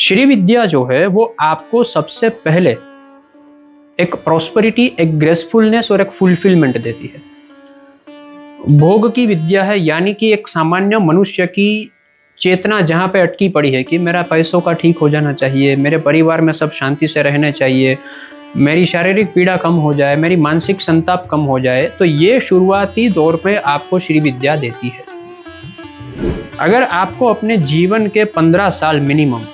श्री विद्या जो है वो आपको सबसे पहले एक प्रॉस्पेरिटी, एक ग्रेसफुलनेस और एक फुलफिलमेंट देती है। भोग की विद्या है, यानी कि एक सामान्य मनुष्य की चेतना जहाँ पे अटकी पड़ी है कि मेरा पैसों का ठीक हो जाना चाहिए, मेरे परिवार में सब शांति से रहने चाहिए, मेरी शारीरिक पीड़ा कम हो जाए, मेरी मानसिक संताप कम हो जाए, तो ये शुरुआती दौर पे आपको श्री विद्या देती है। अगर आपको अपने जीवन के 15 साल मिनिमम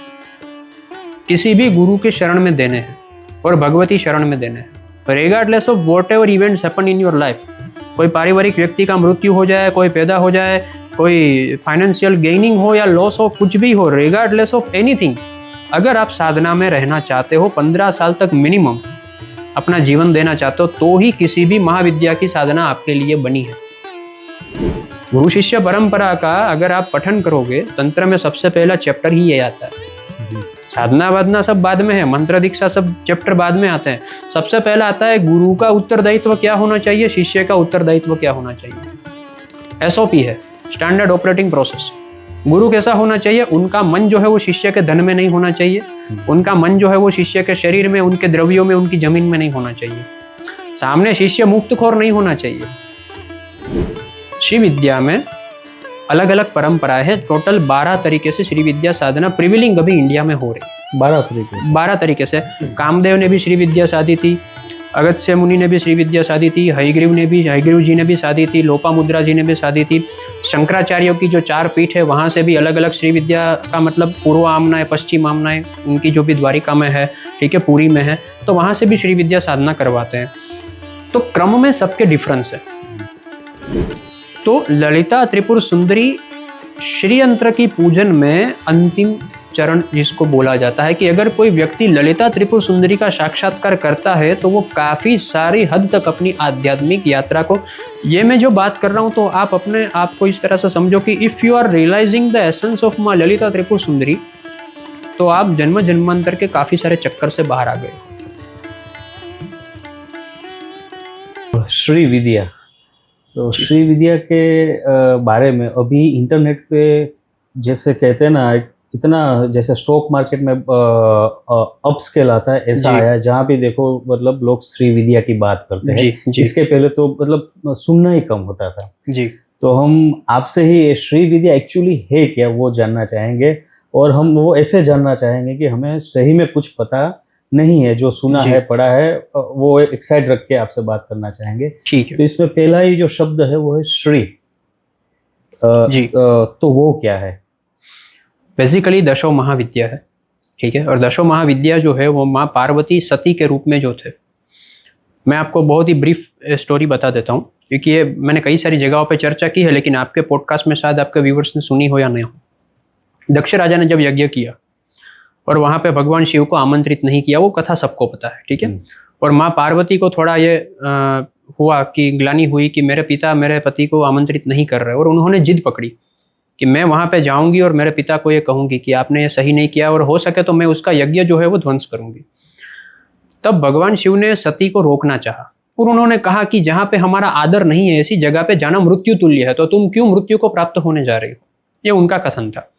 किसी भी गुरु के शरण में देने हैं और भगवती शरण में देने हैं, regardless of what ever events happen in your life, कोई पारिवारिक व्यक्ति का मृत्यु हो जाए, कोई पैदा हो जाए, कोई फाइनेंशियल गेनिंग हो या लॉस हो, कुछ भी हो, रिगार्डलेस ऑफ एनीथिंग, अगर आप साधना में रहना चाहते हो, 15 साल तक मिनिमम अपना जीवन देना चाहते हो, तो ही किसी भी महाविद्या की साधना आपके लिए बनी है। गुरु शिष्य परंपरा का अगर आप पठन करोगे, तंत्र में सबसे पहला चैप्टर ही ये आता है। साधना वाधना सब बाद में है, मंत्र दीक्षा सब चैप्टर बाद में आते हैं। सबसे पहला आता है गुरु का उत्तरदायित्व क्या होना चाहिए, शिष्य का उत्तरदायित्व क्या होना चाहिए। एसओपी है, स्टैंडर्ड ऑपरेटिंग प्रोसेस। गुरु कैसा होना चाहिए, उनका मन जो है वो शिष्य के धन में नहीं होना चाहिए, उनका मन जो है वो शिष्य के शरीर में, उनके द्रव्यों में, उनकी जमीन में नहीं होना चाहिए। सामने शिष्य मुफ्तखोर नहीं होना चाहिए। श्री विद्या में अलग अलग परंपराएं हैं। टोटल 12 तरीके से श्री विद्या साधना प्रिविलिंग अभी इंडिया में हो रही। 12 तरीके से कामदेव ने भी श्री विद्या साधी थी, अगस्त्य मुनि ने भी श्री विद्या साधी थी, हयग्रीव जी ने भी साधी थी, लोपामुद्रा जी ने भी साधी थी। शंकराचार्यों की जो 4 पीठ है वहाँ से भी अलग अलग श्री विद्या का मतलब पूर्व आमना है, पश्चिम आमना है, उनकी जो भी द्वारिका में है, ठीक है, पुरी में है, तो वहाँ से भी श्री विद्या साधना करवाते हैं। तो क्रम में सबके डिफरेंस है। तो ललिता त्रिपुर सुंदरी श्री यंत्र की पूजन में अंतिम चरण जिसको बोला जाता है कि अगर कोई व्यक्ति ललिता त्रिपुर सुंदरी का साक्षात्कार करता है तो वो काफ़ी सारी हद तक अपनी आध्यात्मिक यात्रा को, ये मैं जो बात कर रहा हूँ तो आप अपने आप को इस तरह से समझो कि if you are realising the essence of माँ ललिता त्रिपुर सुंदरी, तो आप जन्म जन्मांतर के काफ़ी सारे चक्कर से बाहर आ गए। श्री विद्या, तो श्री विद्या के बारे में अभी इंटरनेट पे जैसे कहते हैं ना, इतना जैसे स्टॉक मार्केट में अप स्केल आता है, ऐसा आया जहाँ भी देखो मतलब लोग श्री विद्या की बात करते हैं। इसके पहले तो मतलब सुनना ही कम होता था जी। तो हम आपसे ही श्री विद्या एक्चुअली है क्या वो जानना चाहेंगे, और हम वो ऐसे जानना चाहेंगे कि हमें सही में कुछ पता नहीं है, जो सुना है पढ़ा है वो एक साइड रख के आपसे बात करना चाहेंगे। ठीक है। तो इसमें पहला ही जो शब्द है वो है श्री। तो वो क्या है? बेसिकली दशो महाविद्या है, ठीक है। और दशो महाविद्या जो है वो माँ पार्वती सती के रूप में जो थे, मैं आपको बहुत ही ब्रीफ स्टोरी बता देता हूँ, क्योंकि ये मैंने कई सारी जगहों पे चर्चा की है, लेकिन आपके पॉडकास्ट में शायद आपके व्यूवर्स ने सुनी हो या नहीं हो। दक्ष राजा ने जब यज्ञ किया और वहाँ पे भगवान शिव को आमंत्रित नहीं किया, वो कथा सबको पता है, ठीक है। और माँ पार्वती को थोड़ा ये हुआ कि ग्लानि हुई कि मेरे पिता मेरे पति को आमंत्रित नहीं कर रहे, और उन्होंने जिद पकड़ी कि मैं वहाँ पे जाऊँगी और मेरे पिता को ये कहूँगी कि आपने ये सही नहीं किया, और हो सके तो मैं उसका यज्ञ जो है वो ध्वंस करूँगी। तब भगवान शिव ने सती को रोकना चाहा और उन्होंने कहा कि जहाँ पे हमारा आदर नहीं है, ऐसी जगह पे जाना मृत्यु तुल्य है, तो तुम क्यों मृत्यु को प्राप्त होने जा रही हो। ये उनका कथन था।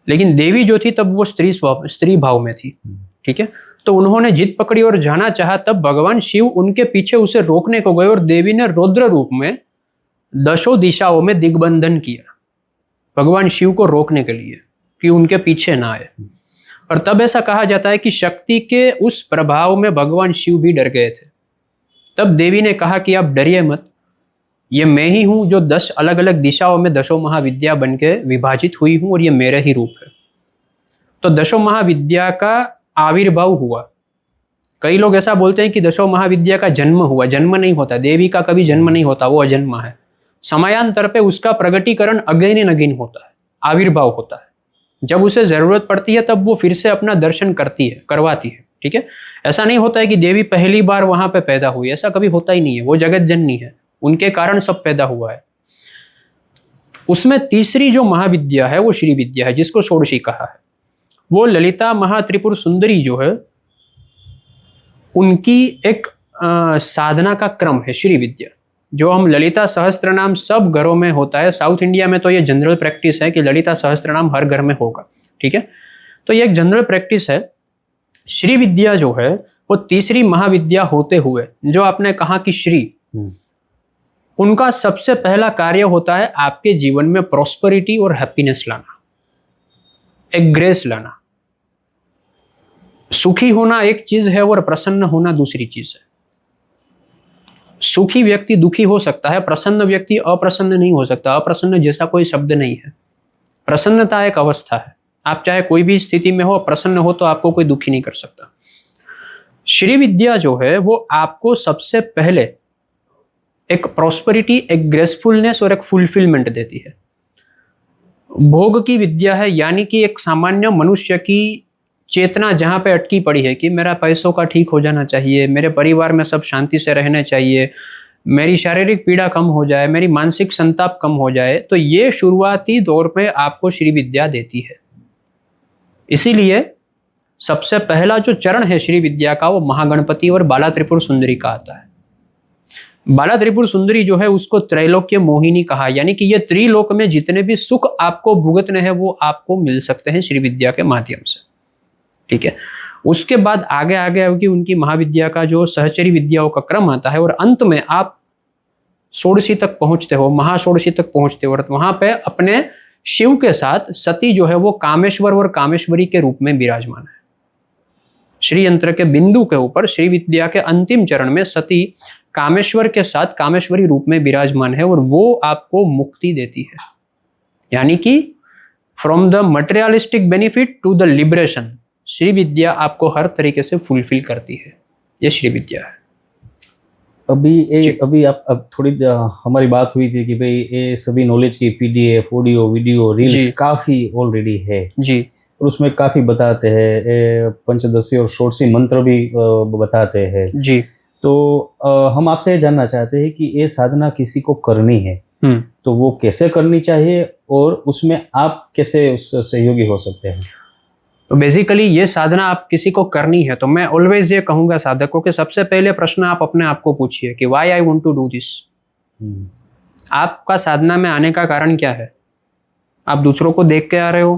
लेकिन देवी जो थी तब वो स्त्री भाव में थी, ठीक है। तो उन्होंने जिद पकड़ी और जाना चाहा, तब भगवान शिव उनके पीछे उसे रोकने को गए और देवी ने रौद्र रूप में दशों दिशाओं में दिग्बंधन किया भगवान शिव को रोकने के लिए कि उनके पीछे ना आए। और तब ऐसा कहा जाता है कि शक्ति के उस प्रभाव में भगवान शिव भी डर गए थे। तब देवी ने कहा कि आप डरिए मत, ये मैं ही हूँ जो 10 अलग अलग दिशाओं में दशों महाविद्या बन के विभाजित हुई हूँ, और ये मेरा ही रूप है। तो दशों महाविद्या का आविर्भाव हुआ। कई लोग ऐसा बोलते हैं कि दशों महाविद्या का जन्म हुआ। जन्म नहीं होता, देवी का कभी जन्म नहीं होता, वो अजन्मा है। समयांतर पे उसका प्रगटीकरण अगेन एंड अगेन होता है, आविर्भाव होता है। जब उसे जरूरत पड़ती है तब वो फिर से अपना दर्शन करवाती है, ठीक है। ऐसा नहीं होता है कि देवी पहली बार वहां पे पैदा हुई, ऐसा कभी होता ही नहीं है। वो जगत जननी है, उनके कारण सब पैदा हुआ है। उसमें तीसरी जो महाविद्या है वो श्री विद्या है, जिसको षोडशी कहा है। वो ललिता महात्रिपुर सुंदरी जो है उनकी एक साधना का क्रम है श्री विद्या। जो हम ललिता सहस्त्र नाम सब घरों में होता है। साउथ इंडिया में तो ये जनरल प्रैक्टिस है कि ललिता सहस्त्र नाम हर घर में होगा, ठीक है। तो ये एक जनरल प्रैक्टिस है। श्री विद्या जो है वो तीसरी महाविद्या होते हुए, जो आपने कहा कि श्री, उनका सबसे पहला कार्य होता है आपके जीवन में प्रॉस्पेरिटी और हैप्पीनेस लाना, एक ग्रेस लाना। सुखी होना एक चीज है और प्रसन्न होना दूसरी चीज है। सुखी व्यक्ति दुखी हो सकता है, प्रसन्न व्यक्ति अप्रसन्न नहीं हो सकता। अप्रसन्न जैसा कोई शब्द नहीं है। प्रसन्नता एक अवस्था है। आप चाहे कोई भी स्थिति में हो, प्रसन्न हो, तो आपको कोई दुखी नहीं कर सकता। श्री विद्या जो है वो आपको सबसे पहले एक प्रॉस्पेरिटी, एक ग्रेसफुलनेस और एक फुलफिलमेंट देती है। भोग की विद्या है, यानी कि एक सामान्य मनुष्य की चेतना जहाँ पे अटकी पड़ी है कि मेरा पैसों का ठीक हो जाना चाहिए, मेरे परिवार में सब शांति से रहने चाहिए, मेरी शारीरिक पीड़ा कम हो जाए, मेरी मानसिक संताप कम हो जाए, तो ये शुरुआती दौर पे आपको श्री विद्या देती है। इसीलिए सबसे पहला जो चरण है श्री विद्या का, वो महागणपति और बाला त्रिपुर सुंदरी का आता है। बाला त्रिपुर सुंदरी जो है उसको त्रैलोक्य मोहिनी कहा, यानी कि ये त्रिलोक में जितने भी सुख आपको भुगतने हैं वो आपको मिल सकते हैं श्री विद्या के माध्यम से। ठीक है। उसके बाद आगे आगे होगी उनकी महाविद्या का जो सहचरी विद्याओं का क्रम आता है, और अंत में आप षोडशी तक पहुंचते हो, महाषोडशी तक पहुंचते हो, और वहां पे अपने शिव के साथ सती जो है वो कामेश्वर और कामेश्वरी के रूप में विराजमान है। श्री यंत्र के बिंदु के ऊपर श्री विद्या के अंतिम चरण में सती कामेश्वर के साथ कामेश्वरी रूप में विराजमान है, और वो आपको मुक्ति देती है। यानी कि from the materialistic benefit to the liberation, Shri Vidya आपको हर तरीके से फुलफिल करती है। ये श्री विद्या है। अभी आप अब थोड़ी हमारी बात हुई थी कि भाई ये सभी नॉलेज की पीडीएफ, ऑडियो, वीडियो, रील्स काफी ऑलरेडी है जी, और उसमें काफी बताते हैं, पंचदशी और षोडशी मंत्र भी बताते हैं जी। तो हम आपसे ये जानना चाहते हैं कि ये साधना किसी को करनी है तो वो कैसे करनी चाहिए और उसमें आप कैसे उस सहयोगी हो सकते हैं? तो बेसिकली ये साधना आप किसी को करनी है तो मैं ऑलवेज ये कहूंगा साधकों के सबसे पहले प्रश्न आप अपने आप को पूछिए कि why I want to do this. आपका साधना में आने का कारण क्या है? आप दूसरों को देख के आ रहे हो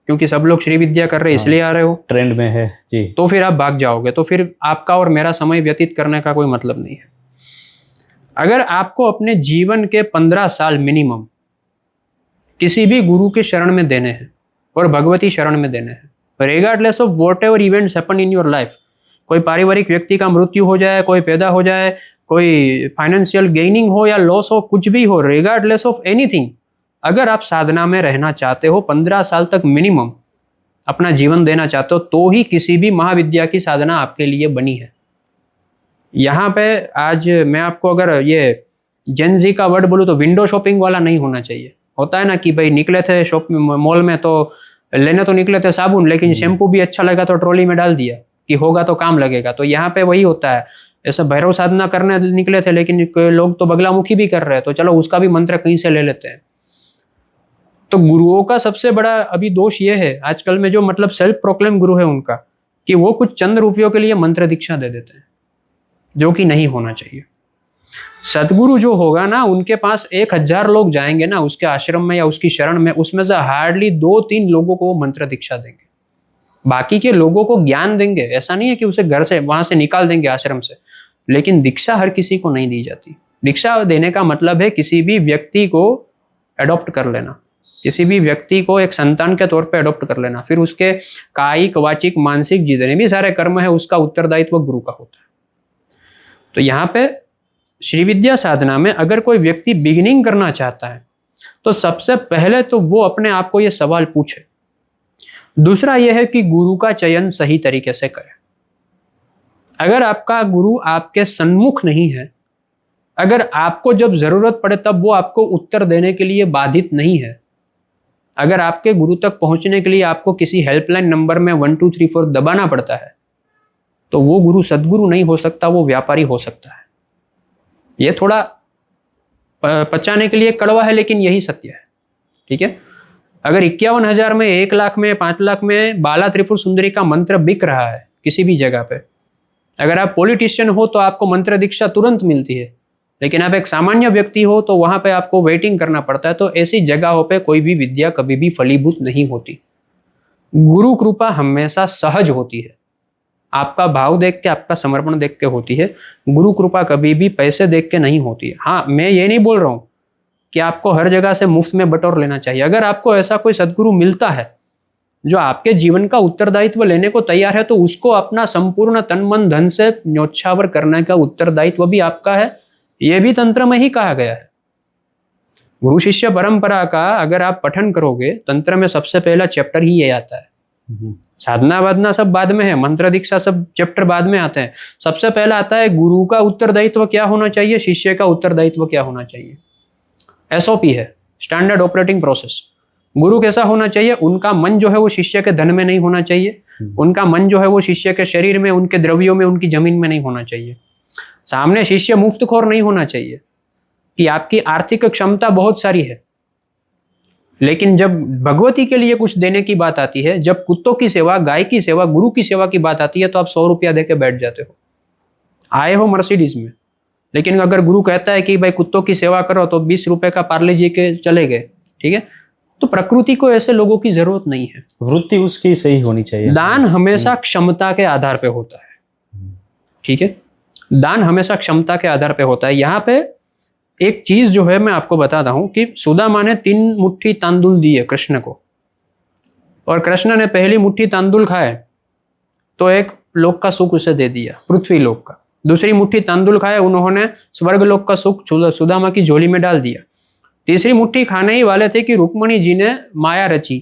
क्योंकि सब लोग श्री विद्या कर रहे हैं इसलिए आ रहे हो, ट्रेंड में है जी, तो फिर आप भाग जाओगे, तो फिर आपका और मेरा समय व्यतीत करने का कोई मतलब नहीं है। अगर आपको अपने जीवन के 15 साल मिनिमम किसी भी गुरु के शरण में देने हैं और भगवती शरण में देने हैं, regardless of what ever events happen in your life, कोई पारिवारिक व्यक्ति का मृत्यु हो जाए, कोई पैदा हो जाए, कोई फाइनेंशियल गेनिंग हो या लॉस हो, कुछ भी हो, रिगार्डलेस ऑफ एनीथिंग, अगर आप साधना में रहना चाहते हो, 15 साल तक मिनिमम अपना जीवन देना चाहते हो, तो ही किसी भी महाविद्या की साधना आपके लिए बनी है। यहाँ पे आज मैं आपको अगर ये जेन जी का वर्ड बोलूँ तो विंडो शॉपिंग वाला नहीं होना चाहिए। होता है ना कि भाई निकले थे शॉप मॉल में तो लेने तो निकले थे साबुन, लेकिन शैम्पू भी अच्छा लगा तो ट्रॉली में डाल दिया कि होगा तो काम लगेगा। तो यहाँ पे वही होता है, ऐसा भैरव साधना करने निकले थे लेकिन लोग तो बगलामुखी भी कर रहे हैं, तो चलो उसका भी मंत्र कहीं से ले लेते हैं। तो गुरुओं का सबसे बड़ा अभी दोष ये है आजकल में, जो मतलब सेल्फ प्रोक्लेम गुरु है उनका, कि वो कुछ चंद रुपयों के लिए मंत्र दीक्षा दे देते हैं, जो कि नहीं होना चाहिए। सदगुरु जो होगा ना, उनके पास 1000 लोग जाएंगे ना उसके आश्रम में या उसकी शरण में, उसमें से हार्डली 2-3 लोगों को वो मंत्र दीक्षा देंगे, बाकी के लोगों को ज्ञान देंगे। ऐसा नहीं है कि उसे घर से वहां से निकाल देंगे आश्रम से, लेकिन दीक्षा हर किसी को नहीं दी जाती। दीक्षा देने का मतलब है किसी भी व्यक्ति को अडॉप्ट कर लेना, किसी भी व्यक्ति को एक संतान के तौर पे अडॉप्ट कर लेना, फिर उसके कायिक, वाचिक, मानसिक जितने भी सारे कर्म है उसका उत्तरदायित्व गुरु का होता है। तो यहाँ पे श्री विद्या साधना में अगर कोई व्यक्ति बिगिनिंग करना चाहता है तो सबसे पहले तो वो अपने आप को ये सवाल पूछे। दूसरा यह है कि गुरु का चयन सही तरीके से करे। अगर आपका गुरु आपके सन्मुख नहीं है, अगर आपको जब जरूरत पड़े तब वो आपको उत्तर देने के लिए बाधित नहीं है, अगर आपके गुरु तक पहुंचने के लिए आपको किसी हेल्पलाइन नंबर में 1 2 3 4 दबाना पड़ता है, तो वो गुरु सदगुरु नहीं हो सकता, वो व्यापारी हो सकता है। ये थोड़ा पचाने के लिए कड़वा है लेकिन यही सत्य है। ठीक है। अगर 51,000 में, 1 लाख में, 5 लाख में बाला त्रिपुर सुंदरी का मंत्र बिक रहा है किसी भी जगह पे, अगर आप पॉलिटिशियन हो तो आपको मंत्र दीक्षा तुरंत मिलती है, लेकिन आप एक सामान्य व्यक्ति हो तो वहां पे आपको वेटिंग करना पड़ता है। तो ऐसी जगहों पे कोई भी विद्या कभी भी फलीभूत नहीं होती। गुरु कृपा हमेशा सहज होती है, आपका भाव देख के, आपका समर्पण देख के होती है। गुरु कृपा कभी भी पैसे देख के नहीं होती है। हाँ, मैं ये नहीं बोल रहा हूँ कि आपको हर जगह से मुफ्त में बटोर लेना चाहिए। अगर आपको ऐसा कोई सदगुरु मिलता है जो आपके जीवन का उत्तरदायित्व लेने को तैयार है, तो उसको अपना संपूर्ण तन मन धन से न्योछावर करने का उत्तरदायित्व भी आपका है। यह भी तंत्र में ही कहा गया है। गुरु शिष्य परंपरा का अगर आप पठन करोगे, तंत्र में सबसे पहला चैप्टर ही ये आता है। साधना वादना सब बाद में है, मंत्र दीक्षा सब चैप्टर बाद में आते हैं। सबसे पहला आता है गुरु का उत्तरदायित्व क्या होना चाहिए, शिष्य का उत्तरदायित्व क्या होना चाहिए। एसओपी है, स्टैंडर्ड ऑपरेटिंग प्रोसेस। गुरु कैसा होना चाहिए, उनका मन जो है वो शिष्य के धन में नहीं होना चाहिए, उनका मन जो है वो शिष्य के शरीर में, उनके द्रव्यों में, उनकी जमीन में नहीं होना चाहिए। सामने शिष्य मुफ्तखोर नहीं होना चाहिए कि आपकी आर्थिक क्षमता बहुत सारी है, लेकिन जब भगवती के लिए कुछ देने की बात आती है, जब कुत्तों की सेवा, गाय की सेवा, गुरु की सेवा की बात आती है, तो आप 100 रुपया देके बैठ जाते हो। आए हो मर्सिडीज में, लेकिन अगर गुरु कहता है कि भाई कुत्तों की सेवा करो, तो 20 रुपए का पार्ले जी के चले गए। ठीक है, तो प्रकृति को ऐसे लोगों की जरूरत नहीं है। वृत्ति उसकी सही होनी चाहिए। दान हमेशा क्षमता के आधार पे होता है। ठीक है, दान हमेशा क्षमता के आधार पे होता है। यहाँ पे एक चीज जो है मैं आपको बताता हूं कि सुदामा ने 3 मुट्ठी तांदुल दिए कृष्ण को, और कृष्ण ने पहली मुट्ठी तांदुल खाए तो एक लोक का सुख उसे दे दिया, पृथ्वी लोक का। दूसरी मुट्ठी तांदुल खाए, उन्होंने स्वर्ग लोक का सुख सुदामा की झोली में डाल दिया। तीसरी मुट्ठी खाने ही वाले थे कि रुक्मणी जी ने माया रची,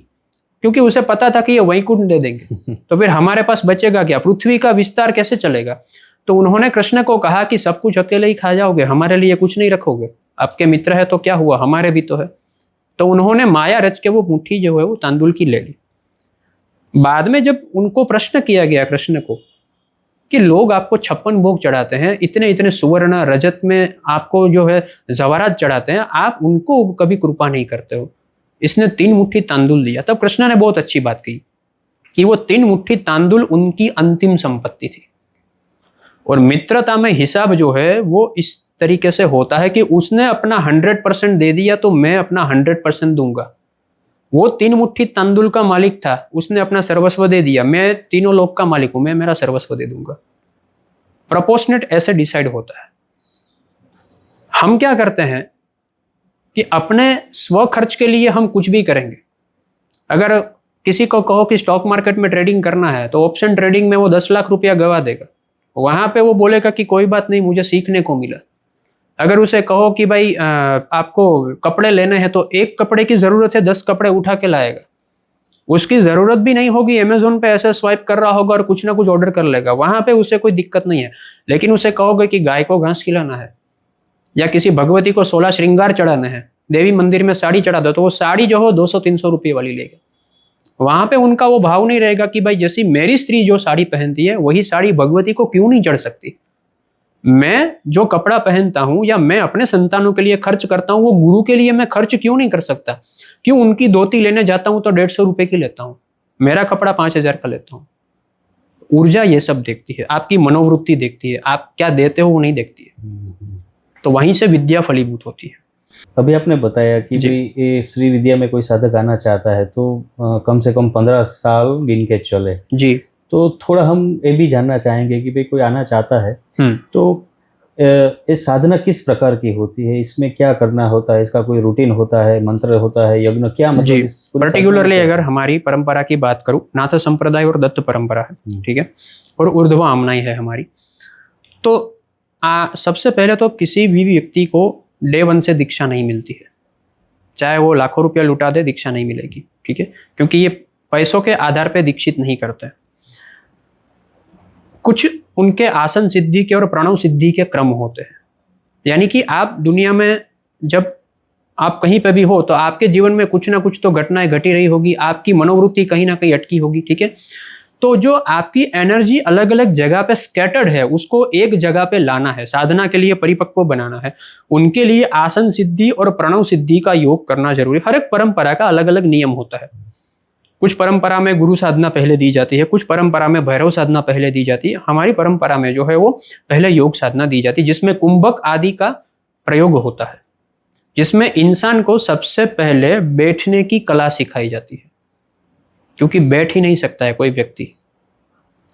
क्योंकि उसे पता था कि ये वैकुंठ दे देंगे, तो फिर हमारे पास बचेगा क्या, पृथ्वी का विस्तार कैसे चलेगा। तो उन्होंने कृष्ण को कहा कि सब कुछ अकेले ही खा जाओगे, हमारे लिए कुछ नहीं रखोगे, आपके मित्र है तो क्या हुआ, हमारे भी तो है। तो उन्होंने माया रच के वो मुट्ठी जो है वो तांदुल की ले ली। बाद में जब उनको प्रश्न किया गया कृष्ण को कि लोग आपको 56 भोग चढ़ाते हैं, इतने इतने सुवर्ण रजत में आपको जो है जवाहरात चढ़ाते हैं, आप उनको कभी कृपा नहीं करते हो। इसने 3 मुट्ठी तांदुल दिया। तब कृष्ण ने बहुत अच्छी बात कही कि वो 3 मुट्ठी तांदुल उनकी अंतिम संपत्ति थी। और मित्रता में हिसाब जो है वो इस तरीके से होता है कि उसने अपना 100% दे दिया तो मैं अपना 100% दूंगा। वो 3 मुट्ठी तांदुल का मालिक था, उसने अपना सर्वस्व दे दिया, मैं तीनों लोक का मालिक हूं, मैं मेरा सर्वस्व दे दूंगा। प्रोपोर्शनेट ऐसे डिसाइड होता है। हम क्या करते हैं कि अपने स्व खर्च के लिए हम कुछ भी करेंगे। अगर किसी को कहो कि स्टॉक मार्केट में ट्रेडिंग करना है, तो ऑप्शन ट्रेडिंग में वो 10 लाख रुपया गवा देगा। वहां पे वो बोलेगा कि कोई बात नहीं, मुझे सीखने को मिला। अगर उसे कहो कि भाई आपको कपड़े लेने हैं, तो एक कपड़े की जरूरत है, 10 कपड़े उठा के लाएगा। उसकी जरूरत भी नहीं होगी, अमेजोन पे ऐसे स्वाइप कर रहा होगा और कुछ ना कुछ ऑर्डर कर लेगा, वहां पे उसे कोई दिक्कत नहीं है। लेकिन उसे कहोगे कि गाय को घास खिलाना है, या किसी भगवती को 16 श्रृंगार चढ़ाने हैं, देवी मंदिर में साड़ी चढ़ा दो, तो वो साड़ी जो हो 200-300 रुपये वाली लेगा। वहां पे उनका वो भाव नहीं रहेगा कि भाई जैसी मेरी स्त्री जो साड़ी पहनती है, वही साड़ी भगवती को क्यों नहीं चढ़ सकती। मैं जो कपड़ा पहनता हूं या मैं अपने संतानों के लिए खर्च करता हूं, वो गुरु के लिए मैं खर्च क्यों नहीं कर सकता। क्यों उनकी धोती लेने जाता हूं तो 150 रुपए की लेता हूं, मेरा कपड़ा 5000 का लेता हूं। ऊर्जा ये सब देखती है, आपकी मनोवृत्ति देखती है, आप क्या देते हो वो नहीं देखती है। तो वहीं से विद्या फलीभूत होती है। अभी आपने बताया कि भाई ये श्री विद्या में कोई साधक आना चाहता है तो कम से कम 15 साल गिन के चले जी। तो थोड़ा हम ये भी जानना चाहेंगे कि भाई कोई आना चाहता है तो ये साधना किस प्रकार की होती है, इसमें क्या करना होता है, इसका कोई रूटीन होता है, मंत्र होता है, यज्ञ, क्या मतलब इस पर्टिकुलरली अगर हमारी परंपरा की बात करूं, नाथ संप्रदाय और दत्त परंपरा है, ठीक है, और ऊर्ध्व आमनाई है हमारी। तो सबसे पहले तो किसी भी व्यक्ति को डे 1 से दीक्षा नहीं मिलती है, चाहे वो लाखों रुपया लुटा दे, दीक्षा नहीं मिलेगी। ठीक है, क्योंकि ये पैसों के आधार पे दीक्षित नहीं करते। कुछ उनके आसन सिद्धि के और प्रणव सिद्धि के क्रम होते हैं। यानी कि आप दुनिया में जब आप कहीं पे भी हो तो आपके जीवन में कुछ ना कुछ तो घटनाएं घटी रही होगी, आपकी मनोवृत्ति कहीं ना कहीं अटकी होगी। ठीक है, तो जो आपकी एनर्जी अलग अलग जगह पे स्कैटर्ड है, उसको एक जगह पे लाना है, साधना के लिए परिपक्व बनाना है। उनके लिए आसन सिद्धि और प्रणव सिद्धि का योग करना जरूरी। हर एक परंपरा का अलग अलग नियम होता है। कुछ परंपरा में गुरु साधना पहले दी जाती है, कुछ परंपरा में भैरव साधना पहले दी जाती है। हमारी परंपरा में जो है वो पहले योग साधना दी जाती है, जिसमें कुंभक आदि का प्रयोग होता है, जिसमें इंसान को सबसे पहले बैठने की कला सिखाई जाती है। क्योंकि बैठ ही नहीं सकता है कोई व्यक्ति।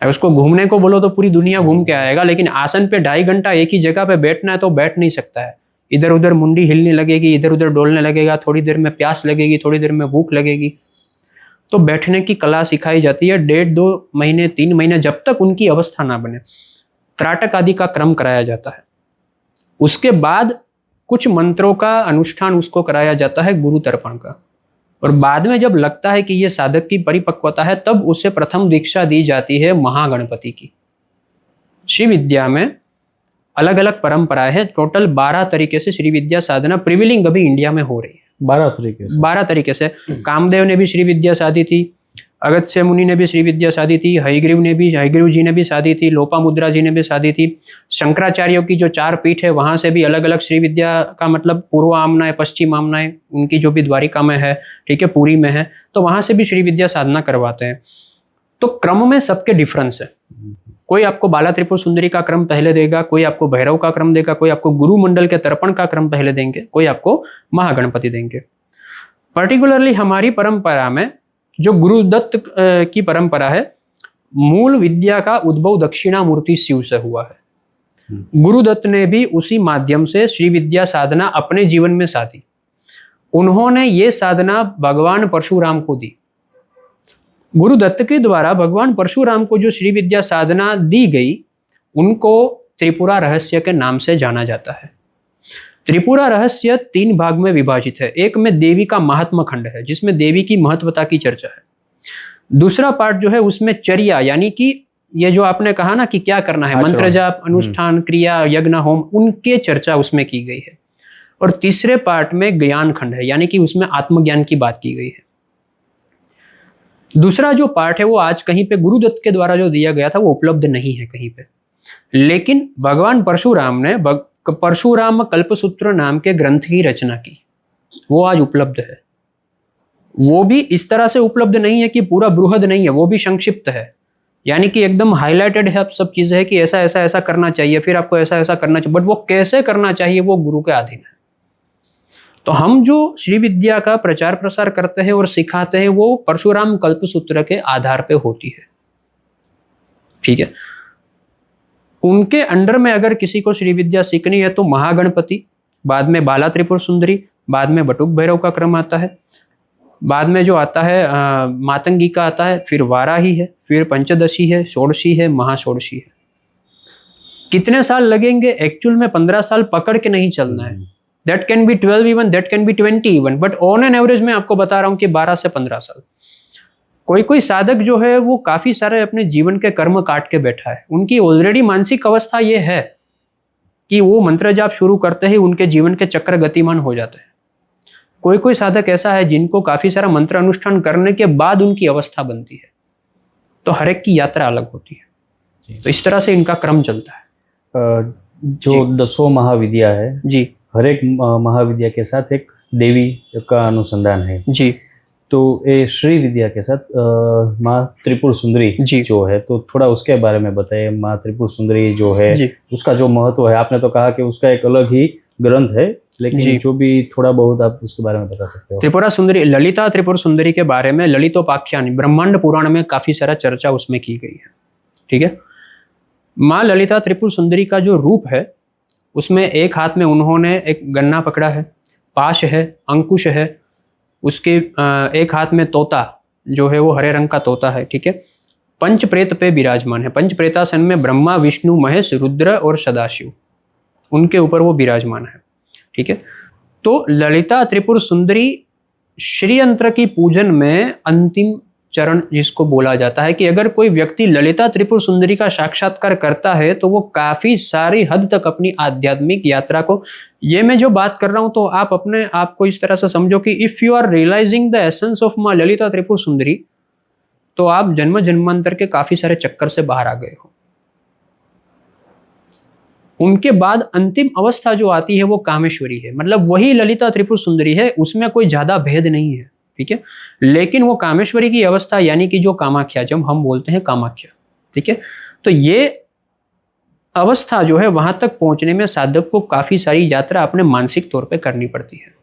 अगर उसको घूमने को बोलो तो पूरी दुनिया घूम के आएगा, लेकिन आसन पे 2.5 घंटा एक ही जगह पे बैठना है तो बैठ नहीं सकता है। इधर उधर मुंडी हिलने लगेगी, इधर उधर डोलने लगेगा, थोड़ी देर में प्यास लगेगी, थोड़ी देर में भूख लगेगी। तो बैठने की कला सिखाई जाती है 1.5-2 महीने 3 महीने, जब तक उनकी अवस्था ना बने। त्राटक आदि का क्रम कराया जाता है। उसके बाद कुछ मंत्रों का अनुष्ठान उसको कराया जाता है गुरु तर्पण का, और बाद में जब लगता है कि ये साधक की परिपक्वता है तब उसे प्रथम दीक्षा दी जाती है महागणपति की। श्री विद्या में अलग अलग परंपराएं हैं। टोटल 12 तरीके से श्री विद्या साधना प्रिविलिंग अभी इंडिया में हो रही है। 12 तरीके से। कामदेव ने भी श्री विद्या साधी थी, अगस्त्य मुनि ने भी श्री विद्या साधी थी, हयग्रीव जी ने भी साधी थी, लोपामुद्रा जी ने भी साधी थी। शंकराचार्यों की जो 4 पीठ है वहां से भी अलग अलग श्री विद्या का मतलब पूर्व आमनाएं, पश्चिम आमनाएं, उनकी जो भी द्वारिका में है, ठीक है, पुरी में है, तो वहां से भी श्री विद्या साधना करवाते हैं। तो क्रम में सबके डिफरेंस है। कोई आपको बाला त्रिपुर सुंदरी का क्रम पहले देगा, कोई आपको भैरव का क्रम देगा, कोई आपको गुरु मंडल के तर्पण का क्रम पहले देंगे, कोई आपको महागणपति देंगे। पर्टिकुलरली हमारी परंपरा में जो गुरुदत्त की परंपरा है, मूल विद्या का उद्भव दक्षिणामूर्ति शिव से हुआ है। गुरुदत्त ने भी उसी माध्यम से श्री विद्या साधना अपने जीवन में साधी। उन्होंने ये साधना भगवान परशुराम को दी। गुरुदत्त के द्वारा भगवान परशुराम को जो श्री विद्या साधना दी गई, उनको त्रिपुरा रहस्य के नाम से जाना जाता है। त्रिपुरा रहस्य 3 भाग में विभाजित है। एक में देवी का महात्म खंड है, जिसमें देवी की महत्वता की चर्चा है। दूसरा पार्ट जो है उसमें चर्या, यानी कि ये जो आपने कहा ना कि क्या करना है, मंत्र जाप, अनुष्ठान, क्रिया, यज्ञ, होम, उनके चर्चा उसमें की गई है। और तीसरे पार्ट में ज्ञान खंड है, यानी कि उसमें आत्मज्ञान की बात की गई है। दूसरा जो पार्ट है वो आज कहीं पे गुरुदत्त के द्वारा जो दिया गया था वो उपलब्ध नहीं है कहीं पे, लेकिन भगवान परशुराम ने परशुराम कल्पसूत्र नाम के ग्रंथ की रचना की, वो आज उपलब्ध है। वो भी इस तरह से उपलब्ध नहीं है कि पूरा बृहद नहीं है, वो भी संक्षिप्त है, यानी कि एकदम हाईलाइटेड है सब चीजें है कि ऐसा ऐसा ऐसा करना चाहिए, फिर आपको ऐसा ऐसा करना चाहिए, बट वो कैसे करना चाहिए वो गुरु के अधीन है। तो हम जो श्री विद्या का प्रचार प्रसार करते हैं और सिखाते हैं वो परशुराम कल्पसूत्र के आधार पे होती है, ठीक है। उनके अंडर में अगर किसी को श्री विद्या सीखनी है तो महागणपति, बाद में बाला त्रिपुर सुंदरी, बाद में बटुक भैरव का क्रम आता है, बाद में जो आता है मातंगी का आता है, फिर वाराही है, फिर पंचदशी है, षोडशी है, महाषोडशी है। कितने साल लगेंगे एक्चुअल में 15 साल पकड़ के नहीं चलना है। That can be 12 even, that can be 20 even, but on an average मैं आपको बता रहा हूं कि 12 से 15 साल। कोई कोई साधक जो है वो काफी सारे अपने जीवन के कर्म काट के बैठा है, उनकी ऑलरेडी मानसिक अवस्था ये है कि वो मंत्र जाप शुरू करते ही उनके जीवन के चक्र गतिमान हो जाते हैं। कोई कोई साधक ऐसा है जिनको काफी सारा मंत्र अनुष्ठान करने के बाद उनकी अवस्था बनती है। तो हर एक की यात्रा अलग होती है, तो इस तरह से इनका क्रम चलता है। जो 10 महाविद्या है जी, हर एक महाविद्या के साथ एक देवी का अनुसंधान है जी। तो ये श्री विद्या के साथ माँ त्रिपुर सुंदरी जी जो है, तो थोड़ा उसके बारे में बताइए। माँ त्रिपुर सुंदरी जो है जी, उसका जो महत्व है, आपने तो कहा कि उसका एक अलग ही ग्रंथ है, लेकिन जो भी थोड़ा बहुत आप उसके बारे में बता सकते हो। त्रिपुरा सुंदरी, ललिता त्रिपुर सुंदरी के बारे में ललितोपाख्यान ब्रह्मांड पुराण में काफी सारा चर्चा उसमें की गई है, ठीक है। माँ ललिता त्रिपुर सुंदरी का जो रूप है उसमें एक हाथ में उन्होंने एक गन्ना पकड़ा है, पाश है, अंकुश है, उसके एक हाथ में तोता जो है वो हरे रंग का तोता है, ठीक है। पंच प्रेत पे विराजमान है। पंच प्रेतासन में ब्रह्मा, विष्णु, महेश, रुद्र और सदाशिव, उनके ऊपर वो विराजमान है, ठीक है। तो ललिता त्रिपुर सुंदरी श्रीयंत्र की पूजन में अंतिम चरण जिसको बोला जाता है कि अगर कोई व्यक्ति ललिता त्रिपुर सुंदरी का साक्षात्कार करता है तो वो काफी सारी हद तक अपनी आध्यात्मिक यात्रा को, ये मैं जो बात कर रहा हूं तो आप अपने आप को इस तरह से समझो कि if you are realising the essence of माँ ललिता त्रिपुर सुंदरी तो आप जन्म जन्मांतर के काफी सारे चक्कर से बाहर आ गए हो। उनके बाद अंतिम अवस्था जो आती है वो कामेश्वरी है, मतलब वही ललिता त्रिपुर सुंदरी है, उसमें कोई ज्यादा भेद नहीं है, ठीक है। लेकिन वो कामेश्वरी की अवस्था यानी कि जो कामाख्या, जब हम बोलते हैं कामाख्या, ठीक है, तो ये अवस्था जो है वहां तक पहुंचने में साधक को काफी सारी यात्रा अपने मानसिक तौर पे करनी पड़ती है।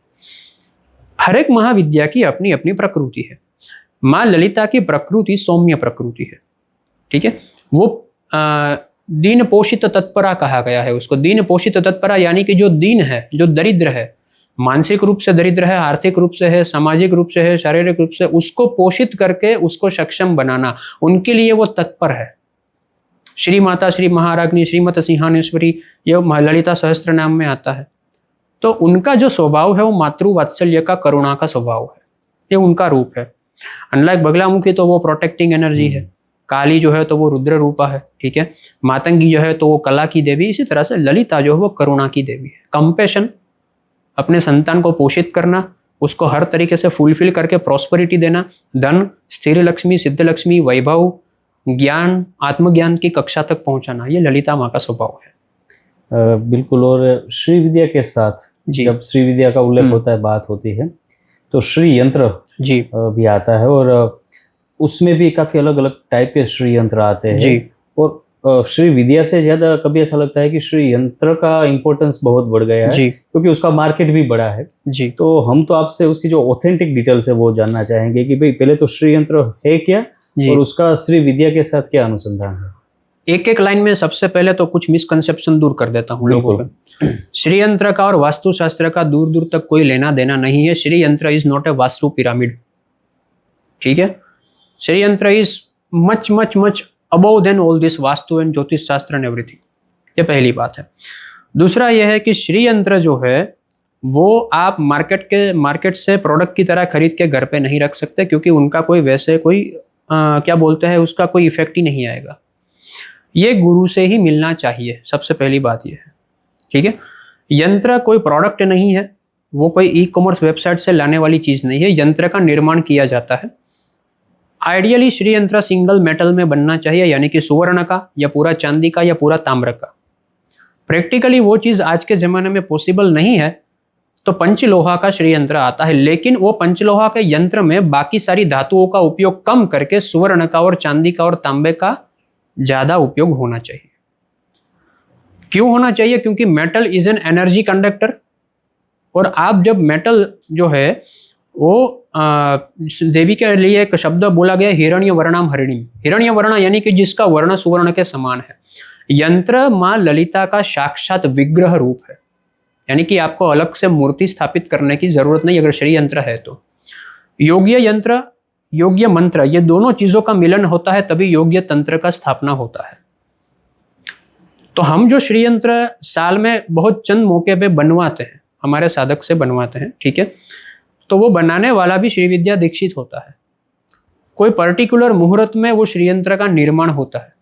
हर एक महाविद्या की अपनी अपनी प्रकृति है। माँ ललिता की प्रकृति सौम्य प्रकृति है, ठीक है। वो दीन पोषित तत्परा कहा गया है उसको। दीन पोषित तत्परा यानी कि जो दीन है, जो दरिद्र है, मानसिक रूप से दरिद्र है, आर्थिक रूप से है, सामाजिक रूप से है, शारीरिक रूप से, उसको पोषित करके उसको सक्षम बनाना, उनके लिए वो तत्पर है। श्री माता, श्री महाराज्ञी, श्रीमत सिंहानेश्वरी, ये ललिता सहस्त्र नाम में आता है। तो उनका जो स्वभाव है वो मातृ वात्सल्य का, करुणा का स्वभाव है, ये उनका रूप है। अनलाइक बगलामुखी तो वो प्रोटेक्टिंग एनर्जी है, काली जो है तो वो रुद्र रूपा है, ठीक है। मातंगी जो है तो वो कला की देवी। इसी तरह से ललिता जो है वो करुणा की देवी है। कंपेशन, अपने संतान को पोषित करना, उसको हर तरीके से फुलफिल करके प्रॉस्पेरिटी देना, धन, स्थिर लक्ष्मी, सिद्ध लक्ष्मी, वैभव, ज्ञान, आत्मज्ञान की कक्षा तक पहुंचाना, ये ललिता माँ का स्वभाव है। बिल्कुल। और श्री विद्या के साथ जब श्री विद्या का उल्लेख होता है, बात होती है, तो श्री यंत्र जी भी आता है, और उसमें भी काफी अलग अलग टाइप के श्री यंत्र आते हैं जी। और श्री विद्या से ज्यादा कभी ऐसा लगता है कि श्री यंत्र का इम्पोर्टेंस बहुत बढ़ गया है जी क्योंकि उसका मार्केट भी बड़ा है जी। तो हम तो आपसे उसकी जो ऑथेंटिक डिटेल्स है वो जानना चाहेंगे कि भाई पहले तो श्री यंत्र है क्या जी। और उसका श्री विद्या के साथ क्या अनुसंधान है। एक एक लाइन में सबसे पहले तो कुछ मिसकंसेप्शन दूर कर देता हूँ लोगों का। श्री यंत्र का और वास्तुशास्त्र का दूर दूर तक कोई लेना देना नहीं है। Shri Yantra is not a Vastu pyramid, ठीक है। Shri Yantra is much much much above than all this Vastu and Jyotish Shastra and everything, ये पहली बात है। दूसरा यह है कि श्री यंत्र जो है वो आप मार्केट से प्रोडक्ट की तरह खरीद के घर पे नहीं रख सकते, क्योंकि उनका कोई वैसे कोई क्या बोलते हैं उसका कोई इफेक्ट ही नहीं आएगा। ये गुरु से ही मिलना चाहिए, सबसे पहली बात ये है, ठीक है। यंत्र कोई प्रोडक्ट नहीं है, वो कोई ई कॉमर्स वेबसाइट से लाने वाली चीज़ नहीं है। यंत्र का निर्माण किया जाता है। आइडियली श्री यंत्र सिंगल मेटल में बनना चाहिए, यानी कि सुवर्ण का या पूरा चांदी का या पूरा ताम्र का। प्रैक्टिकली वो चीज़ आज के ज़माने में पॉसिबल नहीं है, तो पंचलोहा का श्री यंत्र आता है, लेकिन वो पंचलोहा के यंत्र में बाकी सारी धातुओं का उपयोग कम करके सुवर्ण का और चांदी का और तांबे का ज़्यादा उपयोग होना चाहिए। क्यों होना चाहिए? क्योंकि metal is an energy conductor, और आप जब मेटल जो है वो देवी के लिए एक शब्द बोला गया हिरण्य वर्णाम हरिणी। हिरण्य वर्ण यानी कि जिसका वर्ण सुवर्ण के समान है। यंत्र माँ ललिता का साक्षात विग्रह रूप है, यानी कि आपको अलग से मूर्ति स्थापित करने की जरूरत नहीं अगर श्री यंत्र है तो। योग्य यंत्र, योग्य मंत्र, ये दोनों चीजों का मिलन होता है तभी योग्य तंत्र का स्थापना होता है। तो हम जो श्री यंत्र साल में बहुत चंद मौके पे बनवाते हैं, हमारे साधक से बनवाते हैं, ठीक है, तो वो बनाने वाला भी श्री विद्या दीक्षित होता है। कोई पर्टिकुलर मुहूर्त में वो श्री यंत्र का निर्माण होता है,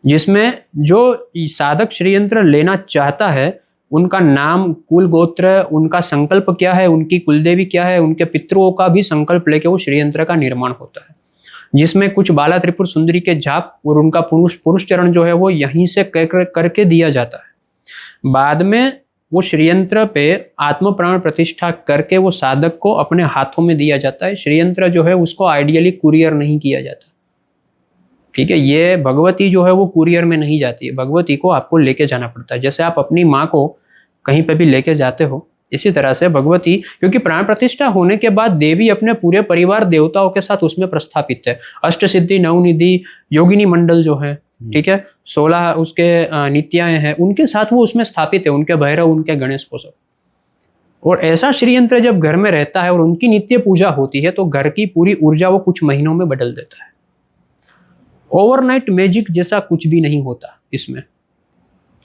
जिसमें जो साधक श्री यंत्र लेना चाहता है उनका नाम, कुल गोत्र, उनका संकल्प क्या है, उनकी कुलदेवी क्या है, उनके पितरों का भी संकल्प लेके वो श्री यंत्र का निर्माण होता है, जिसमें कुछ बाला त्रिपुर सुंदरी के जाप और उनका पुरुष चरण जो है वो यहीं से करके दिया जाता है। बाद में वो श्रीयंत्र पे आत्म प्राण प्रतिष्ठा करके वो साधक को अपने हाथों में दिया जाता है। श्रीयंत्र जो है उसको आइडियली कुरियर नहीं किया जाता, ठीक है। ये भगवती जो है वो कुरियर में नहीं जाती है, भगवती को आपको लेके जाना पड़ता है। जैसे आप अपनी माँ को कहीं पे भी लेके जाते हो, इसी तरह से भगवती, क्योंकि प्राण प्रतिष्ठा होने के बाद देवी अपने पूरे परिवार देवताओं के साथ उसमें प्रस्थापित है। अष्ट सिद्धि, नवनिधि, योगिनी मंडल जो है, ठीक है, 16 उसके नित्याएं हैं, उनके साथ वो उसमें स्थापित है, उनके भैरव, उनके गणेश को सब। और ऐसा श्रीयंत्र जब घर में रहता है और उनकी नित्य पूजा होती है तो घर की पूरी ऊर्जा वो कुछ महीनों में बदल देता है। ओवरनाइट मैजिक जैसा कुछ भी नहीं होता इसमें।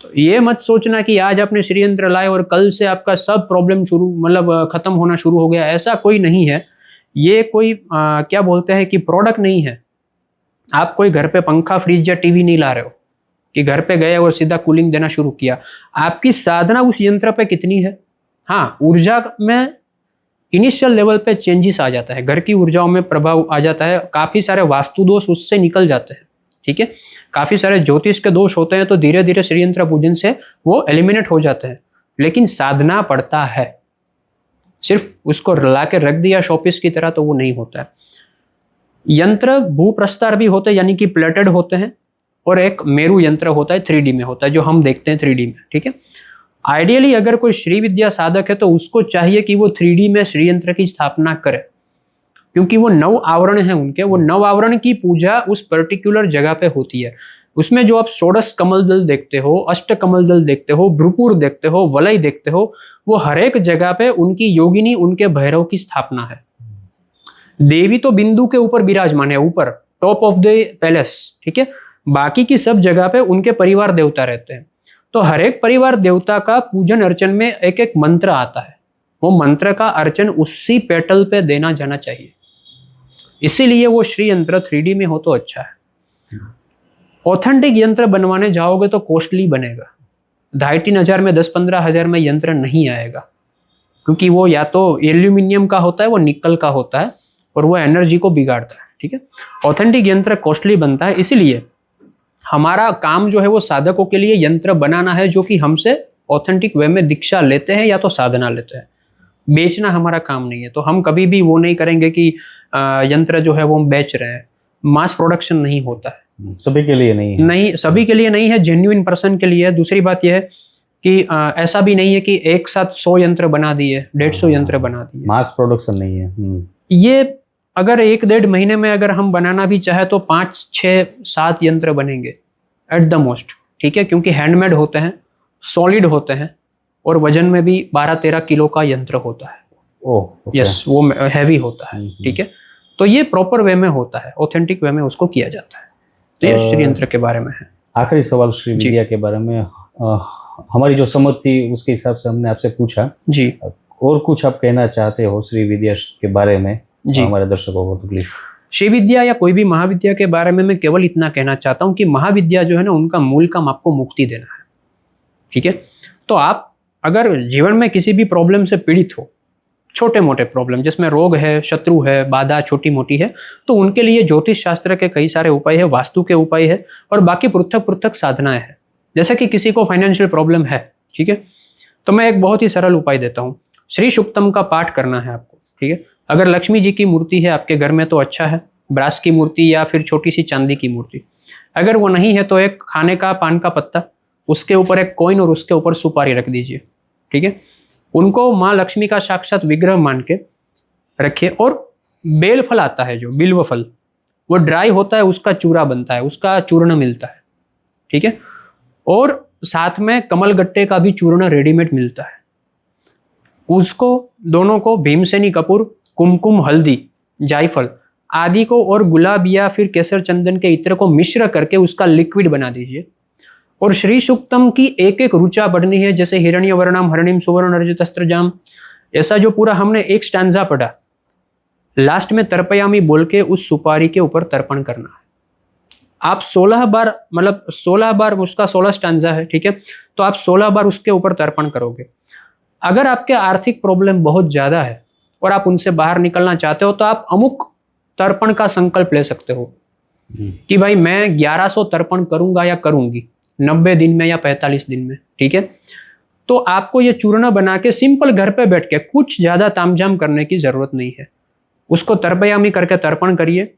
तो ये मत सोचना कि आज आपने श्रीयंत्र लाए और कल से आपका सब प्रॉब्लम खत्म होना शुरू हो गया, ऐसा कोई नहीं है। ये कोई क्या बोलते हैं कि प्रोडक्ट नहीं है। आप कोई घर पे पंखा, फ्रिज या टीवी नहीं ला रहे हो कि घर पे गए और सीधा कूलिंग देना शुरू किया। आपकी साधना उस यंत्र पे कितनी है। हाँ, ऊर्जा में इनिशियल लेवल पे चेंजेस आ जाता है, घर की ऊर्जाओं में प्रभाव आ जाता है, काफ़ी सारे वास्तु दोष उससे निकल जाते हैं, ठीक है। काफ़ी सारे ज्योतिष के दोष होते हैं तो धीरे धीरे श्रीयंत्र पूजन से वो एलिमिनेट हो जाते हैं। लेकिन साधना पड़ता है, सिर्फ उसको ला के रख दिया शोपीस की तरह तो वो नहीं होता है। यंत्र भूप्रस्तार भी होते हैं, यानी कि प्लेटेड होते हैं, और एक मेरु यंत्र होता है 3D में होता है, जो हम देखते हैं 3D में, ठीक है। आइडियली अगर कोई श्री विद्या साधक है तो उसको चाहिए कि वो 3D में श्री यंत्र की स्थापना करे। क्योंकि वो 9 आवरण हैं उनके, वो 9 आवरण की पूजा उस पर्टिकुलर जगह पे होती है। उसमें जो आप षोडश कमल दल देखते हो, अष्ट कमल दल देखते हो, भ्रुपुर देखते हो, वलय देखते हो, वो हर एक जगह पे उनकी योगिनी, उनके भैरव की स्थापना है। देवी तो बिंदु के ऊपर विराजमान है, ऊपर टॉप ऑफ द पैलेस, ठीक है। बाकी की सब जगह पे उनके परिवार देवता रहते हैं। तो हर एक परिवार देवता का पूजन अर्चन में एक एक मंत्र आता है, वो मंत्र का अर्चन उसी पेटल पे देना जाना चाहिए। इसीलिए वो श्री यंत्र 3D में हो तो अच्छा है। ऑथेंटिक यंत्र बनवाने जाओगे तो कॉस्टली बनेगा, 2,500-3 हज़ार में, 10-15 हज़ार में यंत्र नहीं आएगा, क्योंकि वो या तो एल्यूमिनियम का होता है, वो निकल का होता है, और वो एनर्जी को बिगाड़ता है, ठीक है। ऑथेंटिक यंत्र कॉस्टली बनता है, इसीलिए हमारा काम जो है वो साधकों के लिए यंत्र बनाना है जो कि हमसे ऑथेंटिक वे में दीक्षा लेते हैं या तो साधना लेते हैं। बेचना हमारा काम नहीं है, तो हम कभी भी वो नहीं करेंगे कि यंत्र जो है वो हम बेच रहे हैं। मास प्रोडक्शन नहीं होता है, सभी के लिए नहीं है, नहीं सभी के लिए नहीं है, जेन्युइन पर्सन के लिए है। दूसरी बात यह है कि ऐसा भी नहीं है कि एक साथ 100 यंत्र बना दिए, 150 यंत्र बना दिए, मास प्रोडक्शन नहीं है। ये अगर 1-1.5 महीने में अगर हम बनाना भी चाहे तो 5-6-7 यंत्र बनेंगे एट द मोस्ट, ठीक है, क्योंकि हैंडमेड होते हैं, सॉलिड होते हैं, और वजन में भी 12-13 किलो का यंत्र होता है। ओह यस, वो हैवी होता है, ठीक है। तो ये प्रॉपर वे में होता है, ऑथेंटिक वे में उसको किया जाता है। तो ये श्री यंत्र के बारे में है। आखिरी सवाल श्री विद्या के बारे में, हमारी जो समझ थी उसके हिसाब से हमने आपसे पूछा जी, और कुछ आप कहना चाहते हो श्री विद्या के बारे में जी हमारे दर्शकों को तो प्लीज। श्री विद्या या कोई भी महाविद्या के बारे में मैं केवल इतना कहना चाहता हूँ कि महाविद्या जो है ना, उनका मूल काम आपको मुक्ति देना है, ठीक है। तो आप अगर जीवन में किसी भी प्रॉब्लम से पीड़ित हो, छोटे मोटे प्रॉब्लम जिसमें रोग है, शत्रु है, बाधा छोटी मोटी है, तो उनके लिए ज्योतिष शास्त्र के कई सारे उपाय है, वास्तु के उपाय है, और बाकी पृथक पृथक साधनाएं हैं। जैसे कि किसी को फाइनेंशियल प्रॉब्लम है, ठीक है, तो मैं एक बहुत ही सरल उपाय देता हूँ। श्री सूक्तम का पाठ करना है आपको, ठीक है। अगर लक्ष्मी जी की मूर्ति है आपके घर में तो अच्छा है, ब्रास की मूर्ति या फिर छोटी सी चांदी की मूर्ति। अगर वो नहीं है तो एक खाने का पान का पत्ता, उसके ऊपर एक कॉइन और उसके ऊपर सुपारी रख दीजिए, ठीक है। उनको माँ लक्ष्मी का साक्षात विग्रह मान के रखिए। और बेल फल आता है जो बिल्व फल, वो ड्राई होता है, उसका चूरा बनता है, उसका चूर्ण मिलता है, ठीक है। और साथ में कमल गट्टे का भी चूर्ण रेडीमेड मिलता है। उसको दोनों को भीमसेनी कपूर, कुमकुम, हल्दी, जायफल आदि को और गुलाब या फिर केसर चंदन के इत्र को मिश्र करके उसका लिक्विड बना दीजिए। और श्री सूक्तम की एक एक रुचा पढ़नी है, जैसे हिरण्य वर्णम हरणिम सुवर्ण अर्जितस्त्रजाम, ऐसा जो पूरा हमने एक स्टैंजा पढ़ा, लास्ट में तर्पयामी बोल के उस सुपारी के ऊपर तर्पण करना है। आप 16 बार, मतलब 16 बार, उसका 16 स्टैंजा है, ठीक है, तो आप 16 बार उसके ऊपर तर्पण करोगे। अगर आपके आर्थिक प्रॉब्लम बहुत ज्यादा है और आप उनसे बाहर निकलना चाहते हो तो आप अमुक तर्पण का संकल्प ले सकते हो कि भाई मैं 1100 तर्पण करूंगा या करूंगी 90 दिन में या 45 दिन में, ठीक है। तो आपको ये चूर्ण बना के सिंपल घर पे बैठ के, कुछ ज्यादा तामझाम करने की जरूरत नहीं है, उसको तर्पयामी करके तर्पण करिए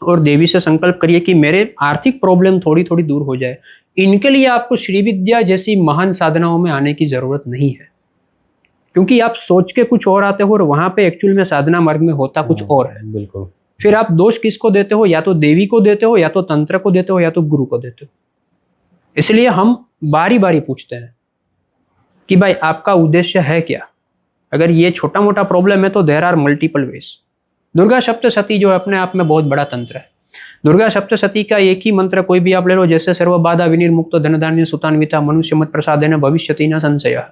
और देवी से संकल्प करिए कि मेरे आर्थिक प्रॉब्लम थोड़ी थोड़ी दूर हो जाए। इनके लिए आपको श्री विद्या जैसी महान साधनाओं में आने की जरूरत नहीं है, क्योंकि आप सोच के कुछ और आते हो और वहां पे एक्चुअल में साधना मार्ग में होता कुछ और है। बिल्कुल। फिर आप दोष किसको देते हो, या तो देवी को देते हो, या तो तंत्र को देते हो, या तो गुरु को देते हो। इसलिए हम बारी बारी पूछते हैं कि भाई आपका उद्देश्य है क्या। अगर ये छोटा मोटा प्रॉब्लम है तो there are multiple ways. Durga Saptashati जो अपने आप में बहुत बड़ा तंत्र है। दुर्गा सप्तशती का एक ही मंत्र कोई भी आप ले लो, जैसे सर्व बाधा विनिर्मुक्त धन धान्य सुतान्विता मनुष्य मत प्रसादेन भविष्यति न संशय।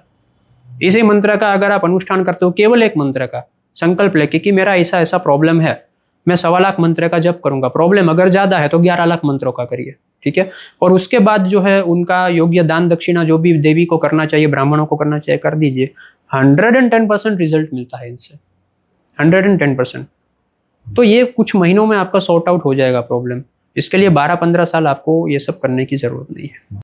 इसी मंत्र का अगर आप अनुष्ठान करते हो, केवल एक मंत्र का संकल्प लेके कि मेरा ऐसा ऐसा प्रॉब्लम है, मैं 1.25 लाख मंत्र का जप करूंगा। प्रॉब्लम अगर ज्यादा है तो 11 लाख मंत्रों का करिए, ठीक है। और उसके बाद जो है उनका योग्य दान दक्षिणा जो भी देवी को करना चाहिए, ब्राह्मणों को करना चाहिए, कर दीजिए। 110% रिजल्ट मिलता है इनसे, 110%। तो ये कुछ महीनों में आपका सॉर्ट आउट हो जाएगा प्रॉब्लम। इसके लिए 12-15 साल आपको ये सब करने की जरूरत नहीं है।